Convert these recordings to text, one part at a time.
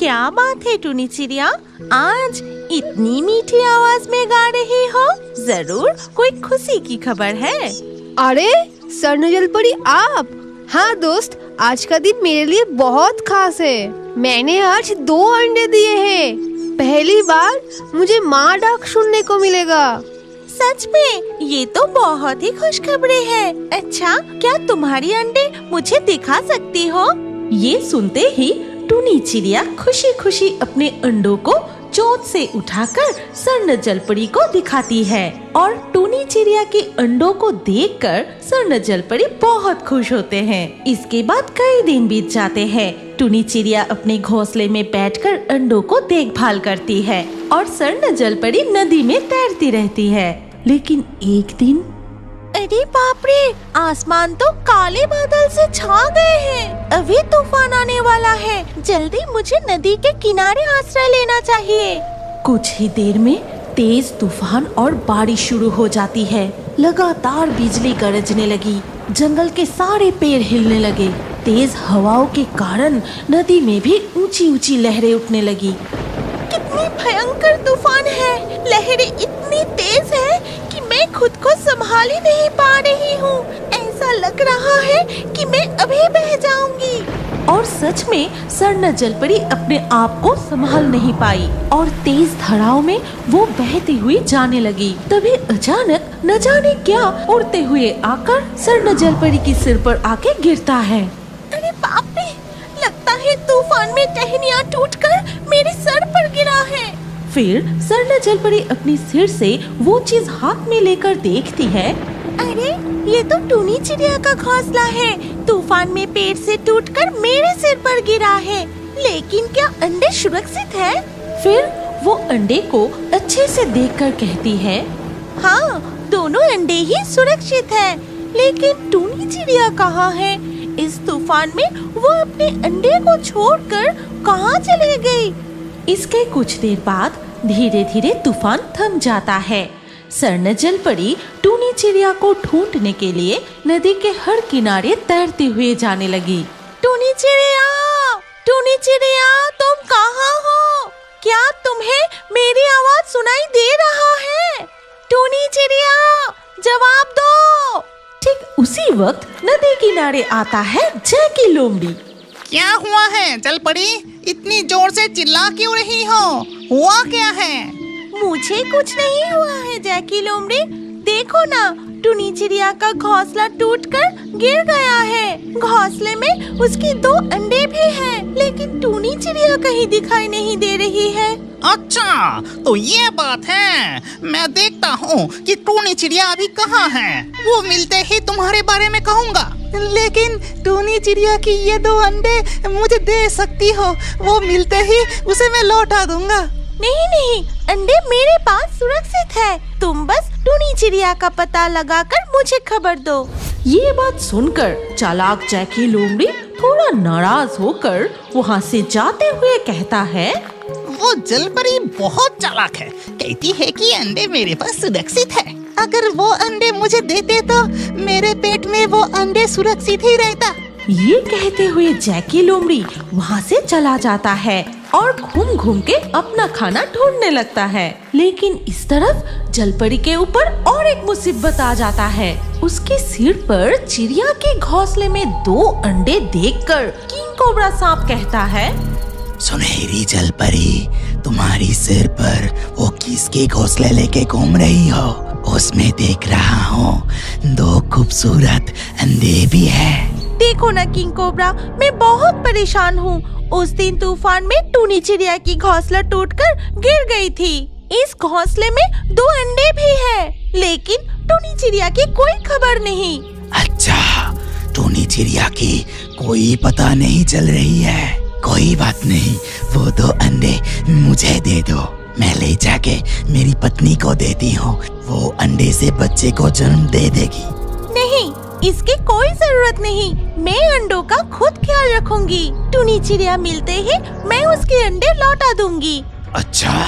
क्या बात है टूनी चिड़िया, आज इतनी मीठी आवाज में गा रही हो? जरूर कोई खुशी की खबर है। अरे स्वर्ण जलपरी आप? हाँ दोस्त, आज का दिन मेरे लिए बहुत खास है। मैंने आज 2 अंडे दिए हैं। पहली बार मुझे माँ डाक सुनने को मिलेगा। सच में? ये तो बहुत ही खुशखबरी है। अच्छा, क्या तुम्हारी अंडे मुझे दिखा सकती हो? ये सुनते ही टूनी चिड़िया खुशी खुशी अपने अंडों को चोंच से उठाकर स्वर्ण जलपरी को दिखाती है और टूनी चिड़िया के अंडों को देखकर स्वर्ण जलपरी बहुत खुश होते हैं। इसके बाद कई दिन बीत जाते हैं। टूनी चिड़िया अपने घोंसले में बैठकर अंडों को देखभाल करती है और स्वर्ण जलपरी नदी में तैरती रहती है। लेकिन एक दिन, अरे बाप रे, आसमान तो काले बादल से छा गए हैं। अभी तूफान आने वाला है। जल्दी मुझे नदी के किनारे आश्रय लेना चाहिए। कुछ ही देर में तेज तूफान और बारिश शुरू हो जाती है। लगातार बिजली गरजने लगी। जंगल के सारे पेड़ हिलने लगे। तेज हवाओं के कारण नदी में भी ऊंची ऊंची लहरें उठने लगी। कितनी भयंकर तूफान है। लहरें इतनी तेज है कि मैं खुद को संभाल ही नहीं पा रही हूँ। ऐसा लग रहा है कि मैं अभी बह जाऊंगी। और सच में स्वर्ण जलपरी अपने आप को संभाल नहीं पाई और तेज धाराओं में वो बहती हुई जाने लगी। तभी अचानक न जाने क्या उड़ते हुए आकर स्वर्ण जलपरी के सिर पर आके गिरता है। अरे बाप रे, लगता है तूफान में टहनियाँ टूटकर मेरे सर पर गिरा है। फिर स्वर्ण जलपरी अपनी सिर से वो चीज हाथ में लेकर देखती है। अरे ये तो टूनी चिड़िया का घोंसला है। तूफान में पेड़ से टूटकर मेरे सिर पर गिरा है। लेकिन क्या अंडे सुरक्षित है? फिर वो अंडे को अच्छे से देखकर कहती है, हाँ, दोनों अंडे ही सुरक्षित है। लेकिन टूनी चिड़िया कहाँ है? इस तूफान में वो अपने अंडे को छोड़कर कहाँ चले गई? इसके कुछ देर बाद धीरे धीरे तूफान थम जाता है। स्वर्ण जलपरी टूनी चिड़िया को ढूंढने के लिए नदी के हर किनारे तैरते हुए जाने लगी। टूनी चिड़िया, तुम कहाँ हो? क्या तुम्हें मेरी आवाज सुनाई दे रहा है? टूनी चिड़िया, जवाब दो। ठीक उसी वक्त नदी किनारे आता है जैकी लोमड़ी। क्या हुआ है जलपरी? इतनी जोर से चिल्ला क्यों रही हो? हुआ क्या है? मुझे कुछ नहीं हुआ है जैकी लोमड़ी। देखो ना, टूनी चिड़िया का घोंसला टूटकर गिर गया है। घोंसले में उसकी 2 अंडे भी हैं, लेकिन टूनी चिड़िया कहीं दिखाई नहीं दे रही है। अच्छा, तो ये बात है। मैं देखता हूँ कि टूनी चिड़िया अभी कहाँ है। वो मिलते ही तुम्हारे बारे में कहूँगा। लेकिन टूनी चिड़िया की ये 2 अंडे मुझे दे सकती हो? वो मिलते ही उसे मैं लौटा दूंगा। नहीं, अंडे मेरे पास सुरक्षित है। तुम बस टूनी चिड़िया का पता लगाकर मुझे खबर दो। ये बात सुनकर चालाक जैकी लोमड़ी थोड़ा नाराज होकर वहाँ से जाते हुए कहता है, वो जलपरी बहुत चालाक है। कहती है कि अंडे मेरे पास सुरक्षित है। अगर वो अंडे मुझे देते तो मेरे पेट में वो अंडे सुरक्षित ही रहता। ये कहते हुए जैकी लोमड़ी वहाँ से चला जाता है और घूम घूम के अपना खाना ढूंढने लगता है। लेकिन इस तरफ जलपरी के ऊपर और एक मुसीबत आ जाता है। उसके सिर पर चिड़िया के घोंसले में 2 अंडे देखकर किंग कोबरा सांप कहता है, सुनहरी जलपरी, तुम्हारी सिर पर वो किसके घोंसले लेके घूम रही हो? उसमें देख रहा हूँ 2 खूबसूरत अंडे भी है। देखो ना किंग कोबरा, मैं बहुत परेशान हूँ। उस दिन तूफान में टूनी चिड़िया की घोंसला टूटकर गिर गई थी। इस घोंसले में 2 अंडे भी हैं, लेकिन टूनी चिड़िया की कोई खबर नहीं। अच्छा, टूनी चिड़िया की कोई पता नहीं चल रही है। कोई बात नहीं, वो 2 अंडे मुझे दे दो। मैं ले जाके मेरी पत्नी को देती हूँ। वो अंडे से बच्चे को जन्म दे देगी। नहीं, इसकी कोई जरूरत नहीं। मैं अंडों का खुद ख्याल रखूंगी। टूनी चिड़िया मिलते ही मैं उसके अंडे लौटा दूंगी। अच्छा,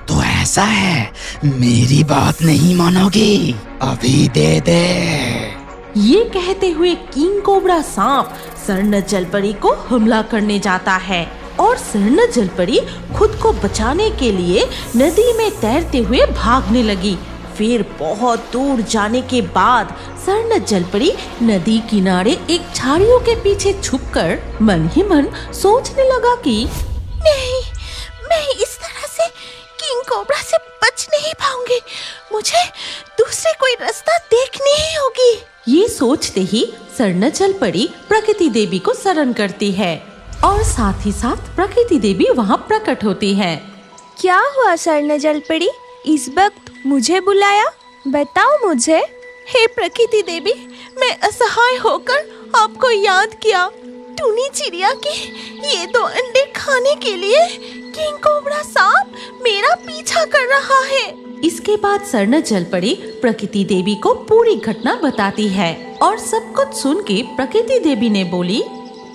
तो ऐसा है। मेरी बात नहीं मानोगी? अभी दे दे। ये कहते हुए किंग कोबरा सांप स्वर्ण जलपरी को हमला करने जाता है। और स्वर्ण जलपरी खुद को बचाने के लिए नदी में तैरते हुए भागने लगी। फिर बहुत दूर जाने के बाद स्वर्ण जलपरी नदी किनारे एक झाड़ियों के पीछे छुपकर मन ही मन सोचने लगा कि नहीं, मैं इस तरह से किंग कोबरा से बच नहीं पाऊंगी। मुझे दूसरे कोई रास्ता देखनी ही होगी। ये सोचते ही स्वर्ण जलपरी प्रकृति देवी को शरण करती है और साथ ही साथ प्रकृति देवी वहाँ प्रकट होती है। क्या हुआ स्वर्ण जलपरी, इस वक्त मुझे बुलाया? बताओ मुझे। हे प्रकृति देवी, मैं असहाय होकर आपको याद किया। टूनी चिड़िया के ये 2 अंडे खाने के लिए किंग कोबरा सांप मेरा पीछा कर रहा है। इसके बाद स्वर्ण जलपरी प्रकृति देवी को पूरी घटना बताती है और सब कुछ सुन के प्रकृति देवी ने बोली,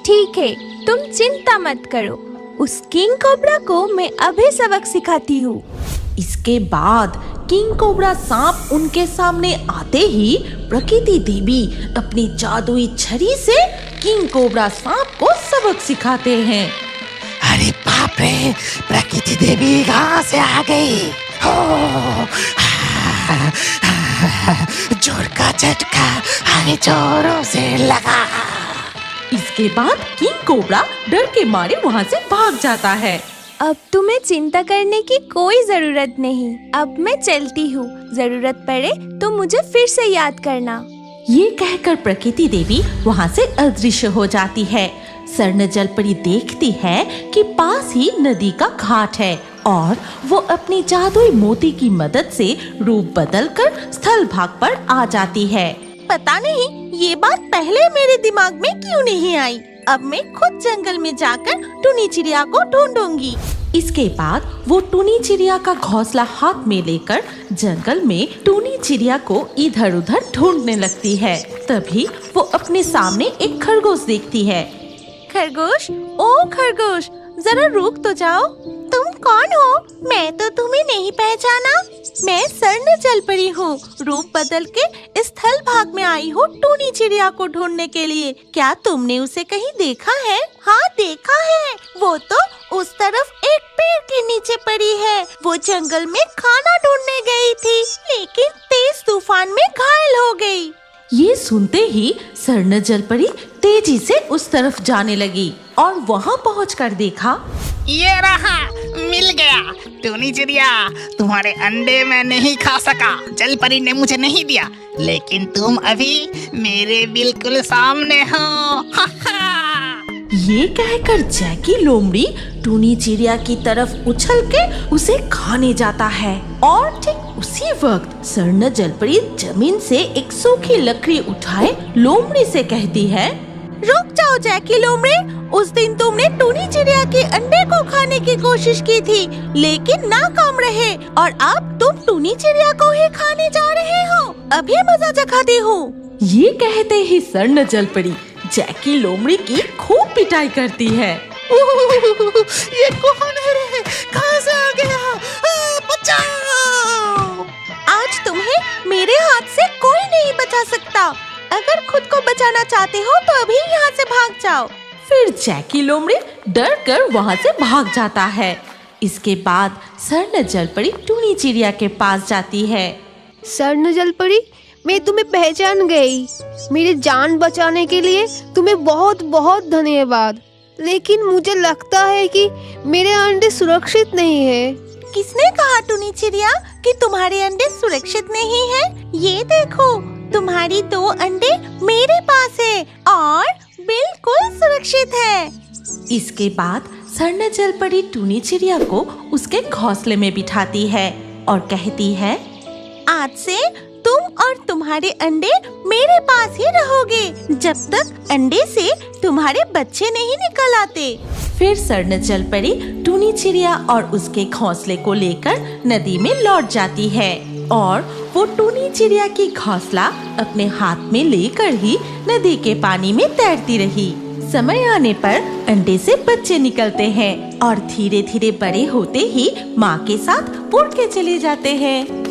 ठीक है, तुम चिंता मत करो, उस किंग कोबरा को मैं अभी सबक सिखाती हूँ। इसके बाद किंग कोबरा सांप उनके सामने आते ही प्रकृति देवी अपनी जादुई छड़ी से किंग कोबरा सांप को सबक सिखाते हैं। अरे बाप रे, प्रकृति देवी कहाँ से आ गई? जोर का झटका हमें जोरों से लगा। इसके बाद किंग कोबरा डर के मारे वहाँ से भाग जाता है। अब तुम्हें चिंता करने की कोई जरूरत नहीं। अब मैं चलती हूँ, जरूरत पड़े तो मुझे फिर से याद करना। ये कहकर प्रकृति देवी वहाँ से अदृश्य हो जाती है। स्वर्ण जलपरी देखती है कि पास ही नदी का घाट है और वो अपनी जादुई मोती की मदद से रूप बदलकर स्थल भाग पर आ जाती है। पता नहीं ये बात पहले मेरे दिमाग में क्यों नहीं आई। अब मैं खुद जंगल में जाकर टूनी चिड़िया को ढूंढूंगी। इसके बाद वो टूनी चिड़िया का घोंसला हाथ में लेकर जंगल में टूनी चिड़िया को इधर उधर ढूंढने लगती है। तभी वो अपने सामने एक खरगोश देखती है। खरगोश, ओ खरगोश, जरा रुक तो जाओ। तुम कौन हो? मैं तो तुम्हें नहीं पहचाना। मैं स्वर्ण जलपरी हूँ। रूप बदल के स्थल भाग में आई हूँ टूनी चिड़िया को ढूंढने के लिए। क्या तुमने उसे कहीं देखा है? हाँ, देखा है। वो तो उस तरफ एक पेड़ के नीचे पड़ी है। वो जंगल में खाना ढूंढने गई थी, लेकिन तेज तूफान में घायल हो गई। ये सुनते ही स्वर्ण जलपरी तेजी से उस तरफ जाने लगी और वहाँ पहुंचकर देखा, ये रहा, मिल गया। टूनी चिड़िया, तुम्हारे अंडे मैं नहीं खा सका, जलपरी ने मुझे नहीं दिया, लेकिन तुम अभी मेरे बिल्कुल सामने हो। ये कहकर जैकी लोमड़ी टूनी चिड़िया की तरफ उछल के उसे खाने जाता है और ठीक उसी वक्त स्वर्ण जलपरी जमीन से एक सूखी लकड़ी उठाए लोमड़ी से कहती है, रुक जाओ जैकी लोमड़ी, उस दिन तुमने टूनी चिड़िया के अंडे को खाने की कोशिश की थी, लेकिन नाकाम रहे और अब तुम टूनी चिड़िया को ही खाने जा रहे हो। अभी मजा चखाती हूँ। ये कहते ही स्वर्ण जलपरी जैकी लोमड़ी की खूब पिटाई करती है। ये कौन है रे? कहाँ से आ गया? बचाओ! आज तुम्हें मेरे हाथ से कोई नहीं बचा सकता। अगर खुद को बचाना चाहते हो तो अभी यहाँ से भाग जाओ। फिर जैकी लोमड़ी डर कर वहाँ से भाग जाता है। इसके बाद स्वर्ण जलपरी टूनी चिड़िया के पास जाती है। स्वर्ण जलपरी, मैं तुम्हें पहचान गई। मेरी जान बचाने के लिए तुम्हें बहुत बहुत धन्यवाद। लेकिन मुझे लगता है कि मेरे अंडे सुरक्षित नहीं है। किसने कहा टूनी चिड़िया कि तुम्हारे अंडे सुरक्षित नहीं है? ये देखो, तुम्हारी 2 अंडे मेरे पास है और बिल्कुल सुरक्षित है। इसके बाद स्वर्ण जलपरी टूनी चिड़िया को उसके घोंसले में बिठाती है और कहती है, आज से तुम और तुम्हारे अंडे मेरे पास ही रहोगे जब तक अंडे से तुम्हारे बच्चे नहीं निकल आते। फिर स्वर्ण जलपरी टूनी चिड़िया और उसके घोंसले को लेकर नदी में लौट जाती है और वो टूनी चिड़िया की घोंसला अपने हाथ में लेकर ही नदी के पानी में तैरती रही। समय आने पर अंडे से बच्चे निकलते हैं और धीरे धीरे बड़े होते ही माँ के साथ उड़ के चले जाते हैं।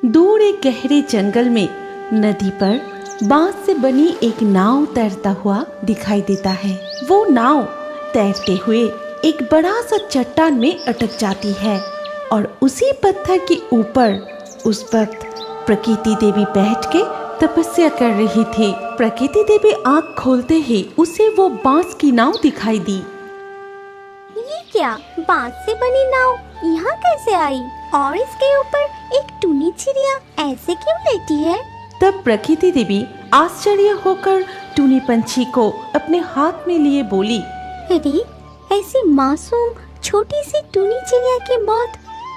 दूर एक गहरे जंगल में नदी पर बांस से बनी एक नाव तैरता हुआ दिखाई देता है। वो नाव तैरते हुए एक बड़ा सा चट्टान में अटक जाती है और उसी पत्थर के ऊपर उस वक्त प्रकृति देवी बैठ के तपस्या कर रही थी। प्रकृति देवी आँख खोलते ही उसे वो बांस की नाव दिखाई दी। ये क्या, बांस से बनी नाव यहाँ कैसे आई? और इसके ऊपर एक टूनी चिड़िया ऐसे क्यों लेटी है? तब प्रकृति देवी आश्चर्य होकर टूनी पंछी को अपने हाथ में लिए बोली, अरे, ऐसी मासूम छोटी सी टूनी चिड़िया की मौत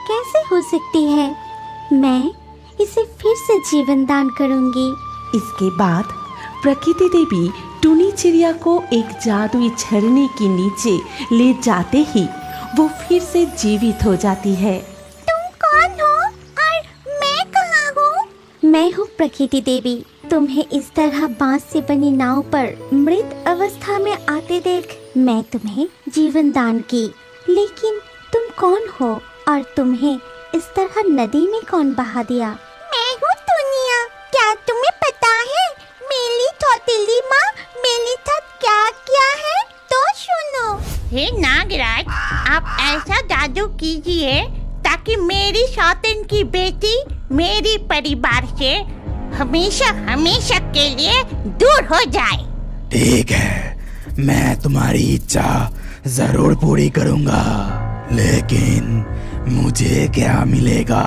कैसे हो सकती है? मैं इसे फिर से जीवन दान करूंगी। इसके बाद प्रकृति देवी टूनी चिड़िया को एक जादुई झरने के नीचे ले जाते ही वो फिर से जीवित हो जाती है। तुम कौन हो और मैं कहाँ हूँ? मैं हूँ प्रकृति देवी। तुम्हें इस तरह बांस से बनी नाव पर मृत अवस्था में आते देख मैं तुम्हें जीवन दान की। लेकिन तुम कौन हो और तुम्हें इस तरह नदी में कौन बहा दिया? मैं हूँ दुनिया। क्या तुम्हें पता है मेरी थौतीली माँ मेरे साथ क्या किया है? तो सुनो। हे नागराज, आप ऐसा जादू कीजिए ताकि मेरी सौतेन की बेटी मेरी परिवार से हमेशा हमेशा के लिए दूर हो जाए। ठीक है, मैं तुम्हारी इच्छा जरूर पूरी करूंगा, लेकिन मुझे क्या मिलेगा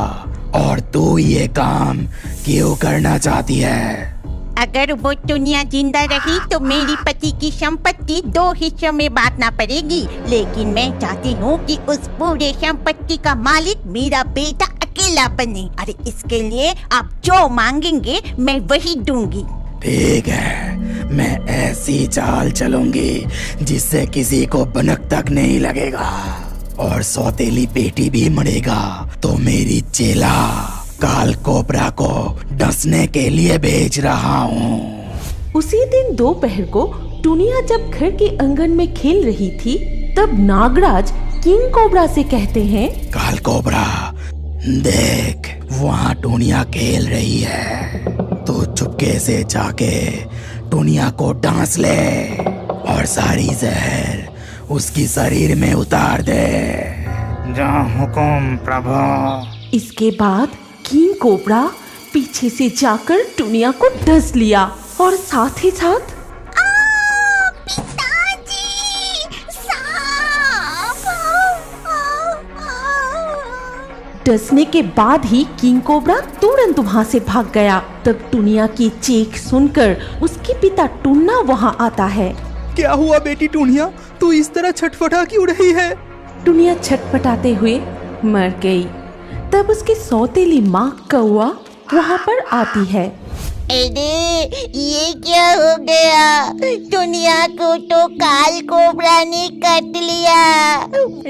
और तू ये काम क्यों करना चाहती है? अगर वो दुनिया जिंदा रही तो मेरी पति की संपत्ति 2 हिस्सों में बांटना पड़ेगी, लेकिन मैं चाहती हूँ कि उस पूरे संपत्ति का मालिक मेरा बेटा अकेला बने। अरे इसके लिए आप जो मांगेंगे मैं वही दूंगी। ठीक है, मैं ऐसी चाल चलूंगी जिससे किसी को भनक तक नहीं लगेगा और सौतेली बेटी भी मरेगा तो मेरी चेला काल कोबरा को डसने के लिए भेज रहा हूँ। उसी दिन दोपहर को टुनिया जब घर के आंगन में खेल रही थी तब नागराज किंग कोबरा से कहते हैं, काल कोबरा, देख वहाँ टुनिया खेल रही है, तो चुपके से जाके टुनिया को डांस ले और सारी जहर उसकी शरीर में उतार दे। जो हुकुम प्रभु। इसके बाद किंग कोबरा पीछे से जाकर टुनिया को डस लिया और साथ ही साथ डसने के बाद ही किंग कोबरा तुरंत वहाँ से भाग गया। तब टुनिया की चीख सुनकर उसके पिता टुन्ना वहाँ आता है। क्या हुआ बेटी टूनिया, तू इस तरह छटपटा क्यों रही है? टुनिया छटपटाते हुए मर गई। तब उसकी सौतेली माँ कौआ वहाँ पर आती है। अरे ये क्या हो गया? दुनिया को तो काल कोबरा ने काट लिया,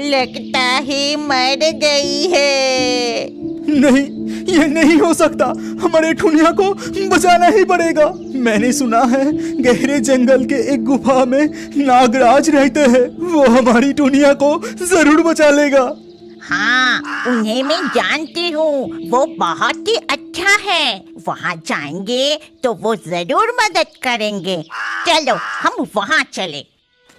लगता है मर गई है। नहीं, ये नहीं हो सकता, हमारे टूनिया को बचाना ही पड़ेगा। मैंने सुना है गहरे जंगल के एक गुफा में नागराज रहते हैं, वो हमारी टूनिया को जरूर बचा लेगा। हाँ, उन्हें मैं जानती हूँ, वो बहुत ही अच्छा है। वहाँ जाएंगे तो वो जरूर मदद करेंगे। चलो हम वहाँ चले।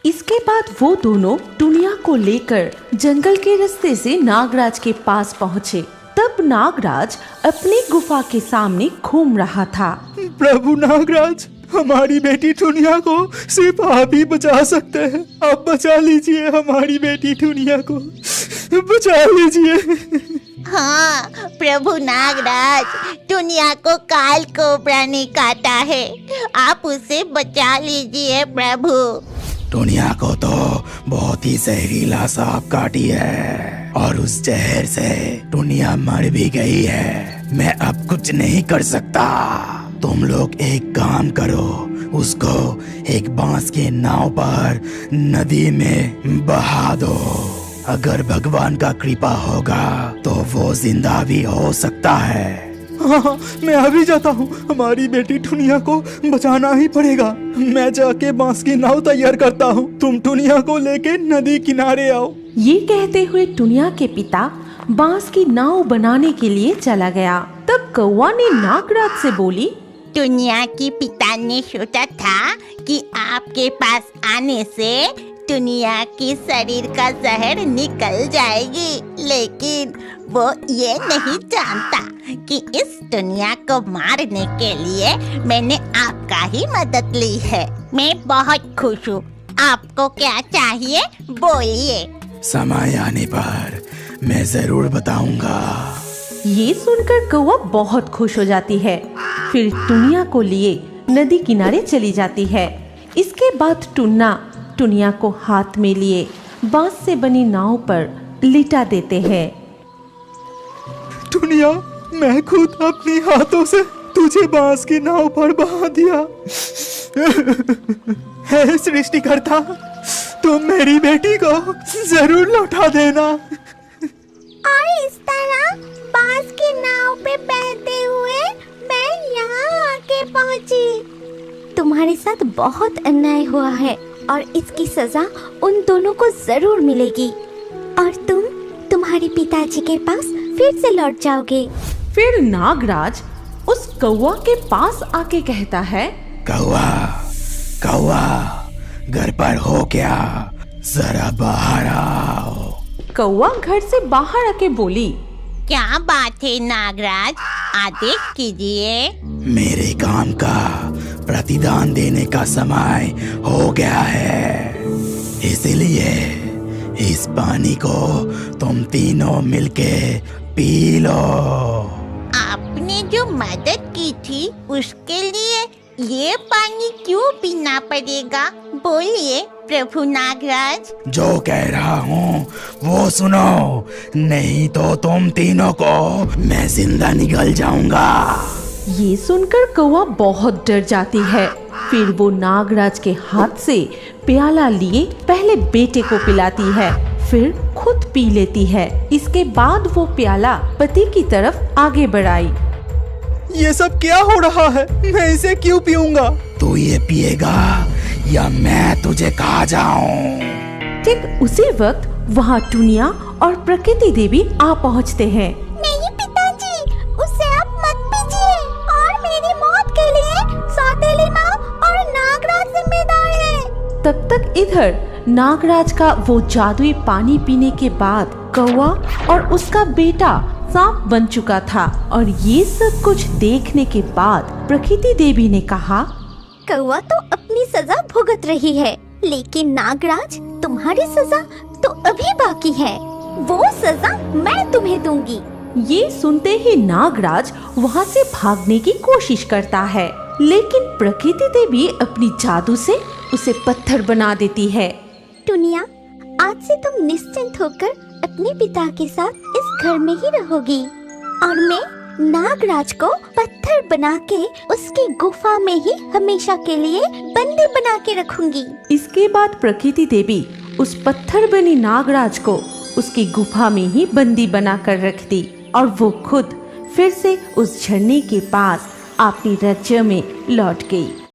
इसके बाद वो दोनों टुनिया को लेकर जंगल के रास्ते से नागराज के पास पहुँचे। तब नागराज अपनी गुफा के सामने घूम रहा था। प्रभु नागराज, हमारी बेटी टूनिया को सिर्फ आप ही बचा सकते हैं। आप बचा लीजिए हमारी बेटी टूनिया को, बचा लीजिए। हाँ प्रभु नागराज, दुनिया को काल कोबरा ने काटा है, आप उसे बचा लीजिए प्रभु। टुनिया को तो बहुत ही जहरीला सांप काटी है और उस जहर से टुनिया मर भी गई है। मैं अब कुछ नहीं कर सकता। तुम लोग एक काम करो, उसको एक बांस के नाव पर नदी में बहा दो। अगर भगवान का कृपा होगा तो वो जिंदा भी हो सकता है। हाँ, मैं अभी जाता हूँ, हमारी बेटी टुनिया को बचाना ही पड़ेगा। मैं जाके बांस की नाव तैयार करता हूँ, तुम टुनिया को लेके नदी किनारे आओ। ये कहते हुए टुनिया के पिता बांस की नाव बनाने के लिए चला गया। तब कौवा ने नागराज से बोली, दुनिया के पिता ने सोचा था कि आपके पास आने से दुनिया के शरीर का जहर निकल जाएगी, लेकिन वो ये नहीं जानता कि इस दुनिया को मारने के लिए मैंने आपका ही मदद ली है। मैं बहुत खुश हूँ। आपको क्या चाहिए बोलिए। समय आने पर मैं जरूर बताऊंगा। ये सुनकर कौवा बहुत खुश हो जाती है। फिर टुनिया को लिए नदी किनारे चली जाती है। इसके बाद टुन्ना टुनिया को हाथ में लिए बांस से बनी नाव पर लिटा देते हैं। दुनिया, मैं खुद अपनी हाथों से तुझे बांस की नाव पर बहा दिया। हे सृष्टिकर्ता, तुम मेरी बेटी को जरूर लौटा देना। और इस तरह बांस की नाव पे बहते हुए मैं यहाँ आके पहुँची। तुम्हारे साथ बहुत अन्याय हुआ है और इसकी सजा उन दोनों को जरूर मिलेगी और तुम तुम्हारे पिताजी के पास फिर से लौट जाओगे। फिर नागराज उस कौवा के पास आके कहता है, कौवा, कौवा, घर पर हो क्या? जरा बाहर आओ। कौवा घर से बाहर आके बोली, क्या बात है नागराज, आदेश कीजिए। मेरे काम का प्रतिदान देने का समय हो गया है, इसलिए इस पानी को तुम तीनों मिलके पी लो। आपने जो मदद की थी उसके लिए ये पानी क्यों पीना पड़ेगा? बोलिए प्रभु नागराज। जो कह रहा हूँ वो सुनो, नहीं तो तुम तीनों को मैं जिंदा निगल जाऊंगा। ये सुनकर कौवा बहुत डर जाती है। फिर वो नागराज के हाथ से प्याला लिए पहले बेटे को पिलाती है, फिर खुद पी लेती है। इसके बाद वो प्याला पति की तरफ आगे बढ़ाई। ये सब क्या हो रहा है? मैं इसे क्यों पीऊंगा? तू ये पिएगा या मैं तुझे खा जाऊं? ठीक उसी वक्त वहाँ टुनिया और प्रकृति देवी आ पहुँचते हैं। नहीं पिताजी, उसे आप मत पीजिए और मेरी मौत के लिए सौतेली माँ और नागराज जिम्मेदार है। तब तक इधर नागराज का वो जादुई पानी पीने के बाद कौवा और उसका बेटा सांप बन चुका था। और ये सब कुछ देखने के बाद प्रकृति देवी ने कहा, कौवा तो अपनी सजा भुगत रही है, लेकिन नागराज तुम्हारी सजा तो अभी बाकी है। वो सजा मैं तुम्हें दूंगी। ये सुनते ही नागराज वहाँ से भागने की कोशिश करता है, लेकिन प्रकृति देवी अपनी जादू से उसे पत्थर बना देती है। टुनिया, आज से तुम निश्चिंत होकर अपने पिता के साथ इस घर में ही रहोगी और मैं नागराज को पत्थर बना के उसकी गुफा में ही हमेशा के लिए बंदी बना के रखूंगी। इसके बाद प्रकृति देवी उस पत्थर बनी नागराज को उसकी गुफा में ही बंदी बना कर रख दी और वो खुद फिर से उस झरने के पास अपनी राज्य में लौट गई।